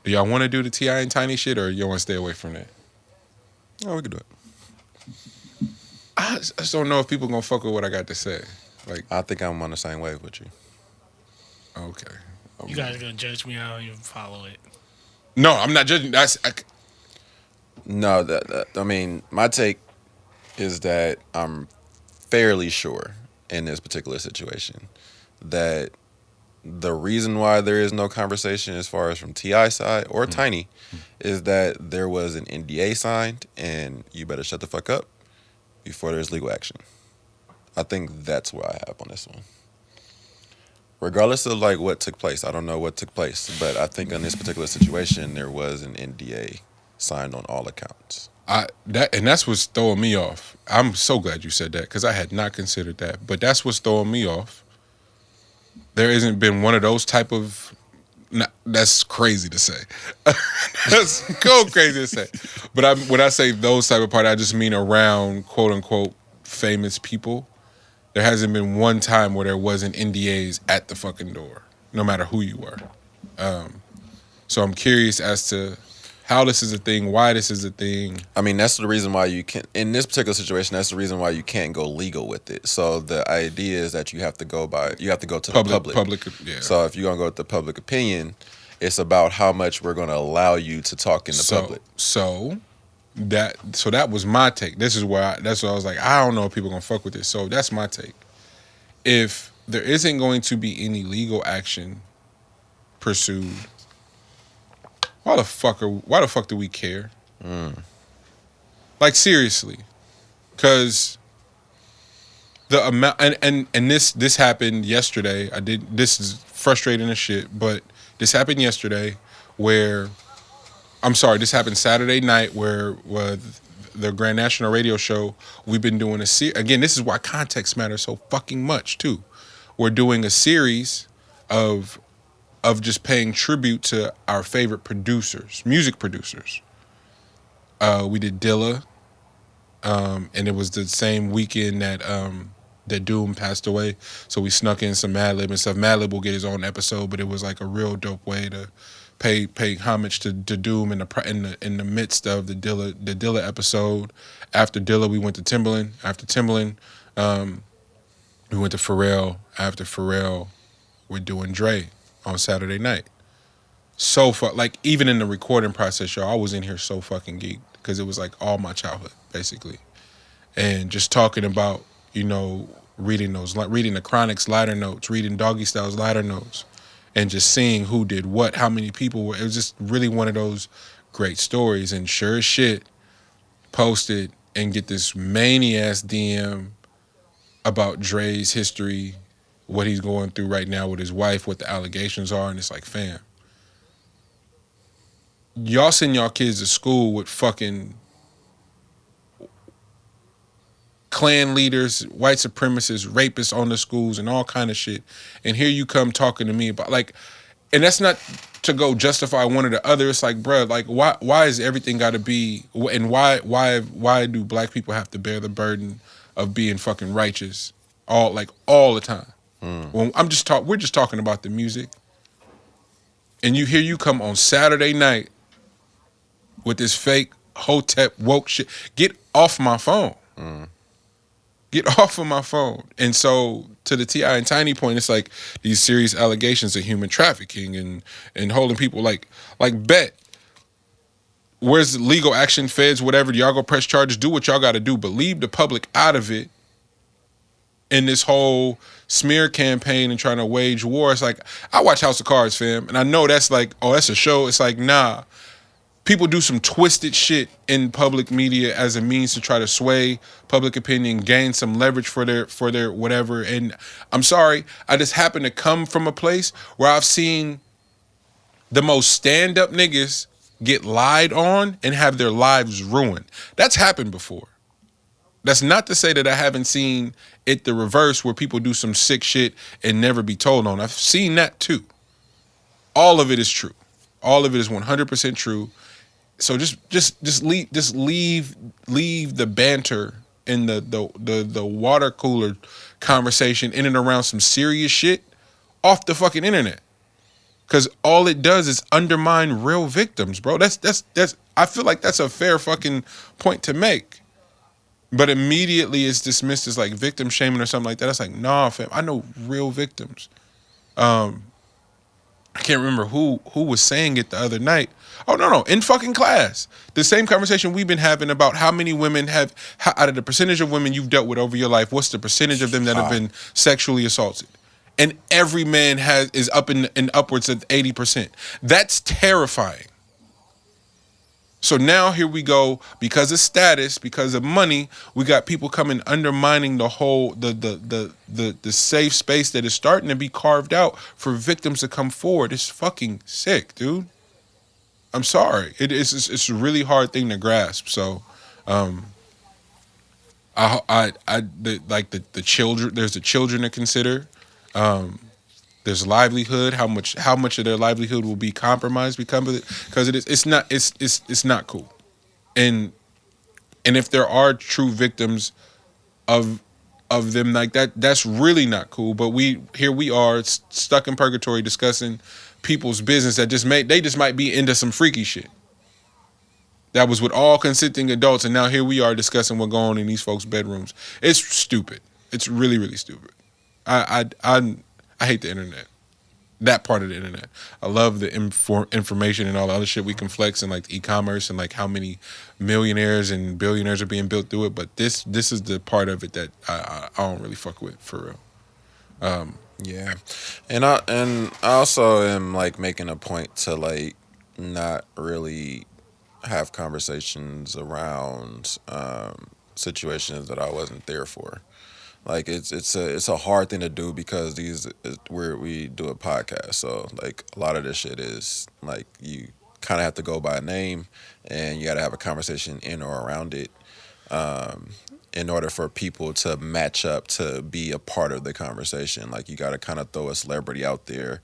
Do y'all want to do the T.I. and Tiny shit, or you want to stay away from that? Oh, we could do it. I just don't know if people gonna fuck with what I got to say. Like, I think I'm on the same wave with you. okay. You guys are gonna judge me. I don't even follow it. No, I'm not judging. No, I mean, my take is that I'm fairly sure in this particular situation that the reason why there is no conversation as far as from T.I. side or Tiny is that there was an NDA signed and you better shut the fuck up before there's legal action. I think that's what I have on this one. Regardless of like what took place, I don't know what took place, but I think in this particular situation there was an NDA signed on all accounts. That's what's throwing me off. I'm so glad you said that because I had not considered that. But that's what's throwing me off. There hasn't been one of those type of. That's crazy to say. That's so crazy to say. But when I say those type of parties, I just mean around quote unquote famous people. There hasn't been one time where there wasn't NDAs at the fucking door, no matter who you were. So I'm curious as to how this is a thing, why this is a thing. I mean, that's the reason why you can't, in this particular situation, that's the reason why you can't go legal with it. So the idea is that you have to go to the public. Yeah. So if you're going to go with the public opinion, it's about how much we're going to allow you to talk in the public. So that was my take. That's what I was like, I don't know if people are going to fuck with this. So that's my take. If there isn't going to be any legal action pursued, why the fuck do we care? Like seriously, because the amount and this happened yesterday. This is frustrating as shit, but this happened yesterday this happened Saturday night where the Grand National Radio Show, we've been doing again, this is why context matters so fucking much too. We're doing a series of just paying tribute to our favorite producers, music producers. We did Dilla, and it was the same weekend that Doom passed away. So we snuck in some Madlib and stuff. Madlib will get his own episode, but it was like a real dope way to pay homage to Doom in the midst of the Dilla episode. After Dilla, we went to Timbaland. After Timbaland, we went to Pharrell. After Pharrell, we're doing Dre on Saturday night. So like even in the recording process, y'all, I was in here so fucking geeked because it was like all my childhood basically, and just talking about reading the Chronic's liner notes, reading Doggy Style's liner notes, and just seeing who did what, how many people were. It was just really one of those great stories. And sure as shit, posted and get this many-ass DM about Dre's history, what he's going through right now with his wife, what the allegations are, and it's like, fam, y'all send y'all kids to school with fucking Klan leaders, white supremacists, rapists on the schools and all kind of shit, and here you come talking to me about like, and that's not to go justify one or the other. It's like, bruh, like why is everything got to be, and why do black people have to bear the burden of being fucking righteous all the time? Well, we're just talking about the music, and you come on Saturday night with this fake Hotep woke shit. Get off my phone. Get off of my phone. And so to the T.I. and Tiny point, it's like these serious allegations of human trafficking and holding people like bet. Where's the legal action, feds, whatever? Y'all go press charges, do what y'all got to do, but leave the public out of it in this whole smear campaign and trying to wage war. It's like, I watch House of Cards, fam, and I know that's like, oh, that's a show. It's like, nah. People do some twisted shit in public media as a means to try to sway public opinion, gain some leverage for their whatever. And I'm sorry, I just happen to come from a place where I've seen the most stand-up niggas get lied on and have their lives ruined. That's happened before. That's not to say that I haven't seen it the reverse where people do some sick shit and never be told on. I've seen that too. All of it is true. All of it is 100% true. So just leave the banter and the water cooler conversation in and around some serious shit off the fucking internet. Because all it does is undermine real victims, bro. That's. I feel like that's a fair fucking point to make. But immediately it's dismissed as like victim shaming or something like that. It's like, nah, fam. I know real victims. I can't remember who was saying it the other night. Oh no, in fucking class. The same conversation we've been having about how many women out of the percentage of women you've dealt with over your life, what's the percentage of them that have been sexually assaulted? And every man is up in upwards of 80%. That's terrifying. So now here we go, because of status, because of money, we got people coming undermining the whole the safe space that is starting to be carved out for victims to come forward. It's fucking sick, dude. I'm sorry. It's a really hard thing to grasp. So the children, there's the children to consider. There's livelihood, how much of their livelihood will be compromised because it's not cool. And if there are true victims of them like that, that's really not cool. But we are stuck in purgatory discussing people's business that just might be into some freaky shit. That was with all consenting adults, and now here we are discussing what's going on in these folks' bedrooms. It's stupid. It's really, really stupid. I hate the internet. That part of the internet. I love the information and all the other shit we can flex in, like e-commerce and like how many millionaires and billionaires are being built through it. But this is the part of it that I don't really fuck with, for real. Yeah, and I also am like making a point to like not really have conversations around situations that I wasn't there for. Like it's a hard thing to do because we do a podcast, so like a lot of this shit is like you kind of have to go by a name, and you got to have a conversation in or around it, in order for people to match up to be a part of the conversation. Like you got to kind of throw a celebrity out there,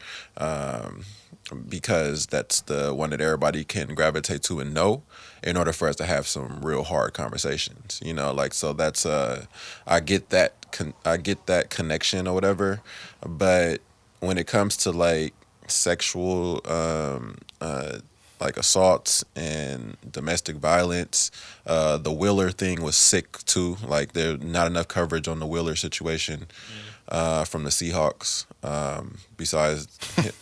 because that's the one that everybody can gravitate to and know, in order for us to have some real hard conversations, like, so that's I get that connection or whatever. But when it comes to like sexual like assaults and domestic violence, the Wheeler thing was sick too. Like there's not enough coverage on the Wheeler situation from the Seahawks, besides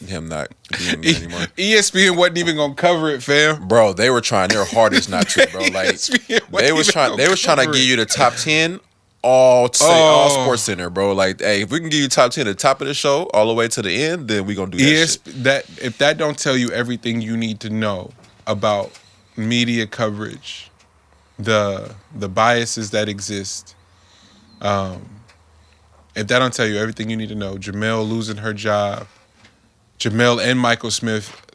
him not being there anymore. ESPN wasn't even gonna cover it, fam. Bro, they were trying their hardest not to, bro. Like they was trying to give you the top 10 all Sports Center, bro. Like, hey, if we can give you top 10 at the top of the show all the way to the end, then we gonna do that shit. If that don't tell you everything you need to know about media coverage, the biases that exist, if that don't tell you everything you need to know, Jamel losing her job, Jamel and Michael Smith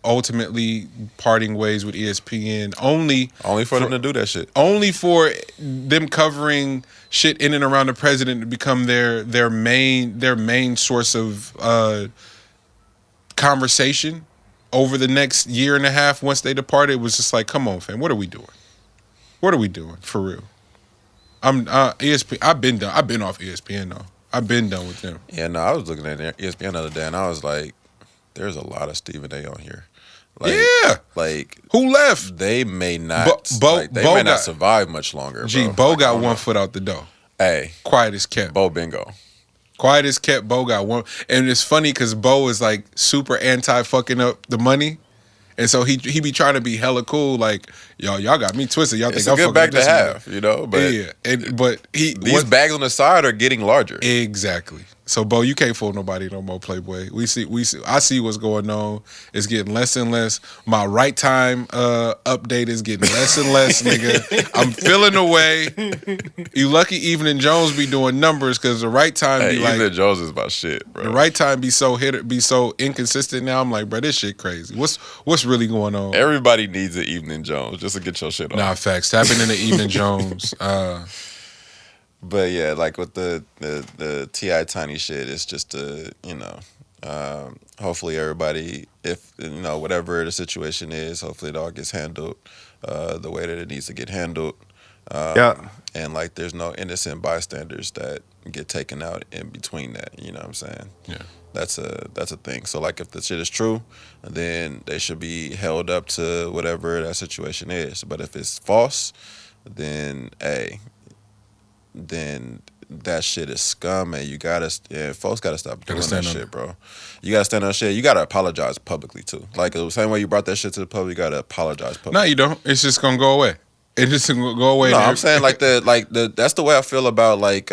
ultimately parting ways with ESPN, only for them to do that shit. Only for them covering shit in and around the president to become their main source of conversation over the next year and a half. Once they departed, it was just like, come on, fam, what are we doing? What are we doing for real? I'm ESPN. I've been off ESPN though. I've been done with them. Yeah, no, I was looking at ESPN the other day and I was like, there's a lot of Stephen A on here. Like, yeah, like who left? They may not. Bo may not survive much longer. Bo got one foot out the door. Hey, quiet as kept. Bo bingo. Quiet as kept. Bo got one, and it's funny because Bo is like super anti fucking up the money, and so he be trying to be hella cool. Like, y'all got me twisted. Y'all it's think a I'm good bag to have, money. But yeah, but these bags on the side are getting larger. Exactly. So, Bo, you can't fool nobody no more, Playboy. I see what's going on. It's getting less and less. My right time update is getting less and less, nigga. I'm feeling away. You lucky Evening Jones be doing numbers because the right time be like... Evening Jones is about shit, bro. The right time be so inconsistent now. I'm like, bro, this shit crazy. What's really going on? Everybody needs an Evening Jones just to get your shit on. Nah, facts. Tapping into Evening Jones. But yeah, like with the T.I. Tiny shit, it's just hopefully everybody, if whatever the situation is, hopefully it all gets handled the way that it needs to get handled. And like there's no innocent bystanders that get taken out in between that. You know what I'm saying? Yeah. That's a thing. So like, if the shit is true, then they should be held up to whatever that situation is. But if it's false, then then that shit is scum, and folks gotta stop doing that shit, bro. You gotta stand on shit. You gotta apologize publicly too. Like the same way you brought that shit to the public, you gotta apologize publicly. No, you don't. It's just gonna go away. It's just gonna go away. No, I'm saying that's the way I feel about like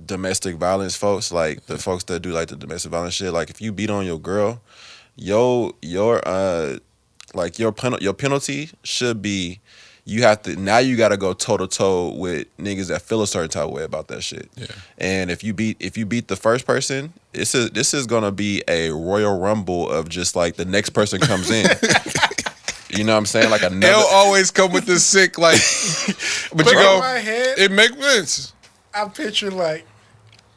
domestic violence folks, like the folks that do like the domestic violence shit. Like if you beat on your girl, your penalty should be, you gotta go toe to toe with niggas that feel a certain type of way about that shit. Yeah. And if you beat the first person, this is gonna be a Royal Rumble of just like the next person comes in. You know what I'm saying? Like they'll always come with this sick like, but you go. My head, it makes sense. I'm picturing like,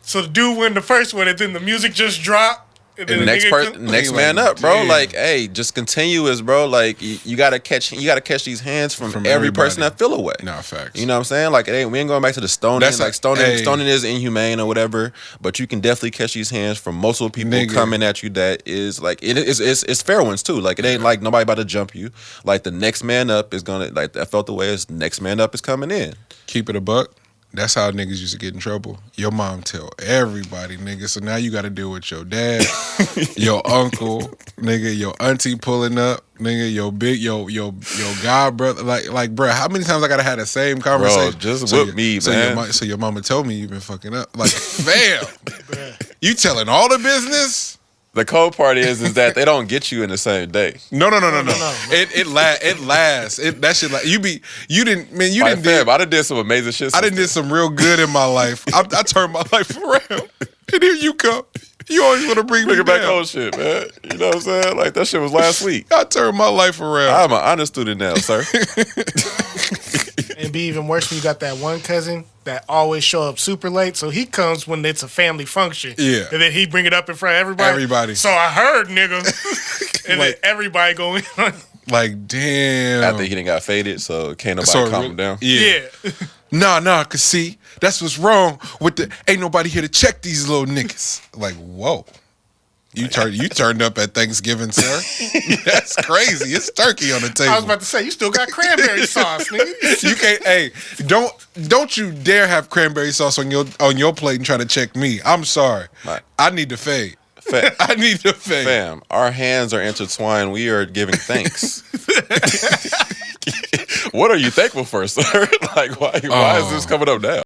so the dude win the first one, and then the music just dropped. And then Next man up, bro. Damn. Like, hey, just continuous, bro. Like, you gotta catch these hands from every everybody. Person that feel away. Nah, facts. You know what I'm saying? Like, we ain't going back to the stoning. Stoning is inhumane or whatever. But you can definitely catch these hands from multiple people coming at you. That is like, it's fair ones too. Like, it ain't like nobody about to jump you. Like, the next man up is gonna, like, that felt the way is next man up is coming in. Keep it a buck. That's how niggas used to get in trouble. Your mom tell everybody, nigga. So now you got to deal with your dad, your uncle, nigga, your auntie pulling up, nigga, your god brother. Like, bro, how many times I gotta have the same conversation? Bro, just whip me, man. So your mama told me you been fucking up. Like, fam, you telling all the business? The cold part is that they don't get you in the same day. No. It lasts. That shit like you didn't fam, I done did some amazing shit. I done did some real good in my life. I turned my life around. And here you come. You always want to bring me back old shit, man. You know what I'm saying? Like, that shit was last week. I turned my life around. I'm an honor student now, sir. It'd be even worse when you got that one cousin that always show up super late. So he comes when it's a family function. Yeah. And then he bring it up in front of everybody. So I heard, nigga. And then everybody going on. Like, damn. After he done got faded, so can't nobody calm him down. Yeah. Nah, cause see, that's what's wrong with ain't nobody here to check these little niggas. Like, whoa. You turned up at Thanksgiving, sir. That's crazy. It's turkey on the table. I was about to say, you still got cranberry sauce, nigga. You can't. Hey, don't you dare have cranberry sauce on your plate and try to check me. I'm sorry. Right. I need to fade. I need to fade. Fam, our hands are intertwined. We are giving thanks. What are you thankful for, sir? Like, why is this coming up now?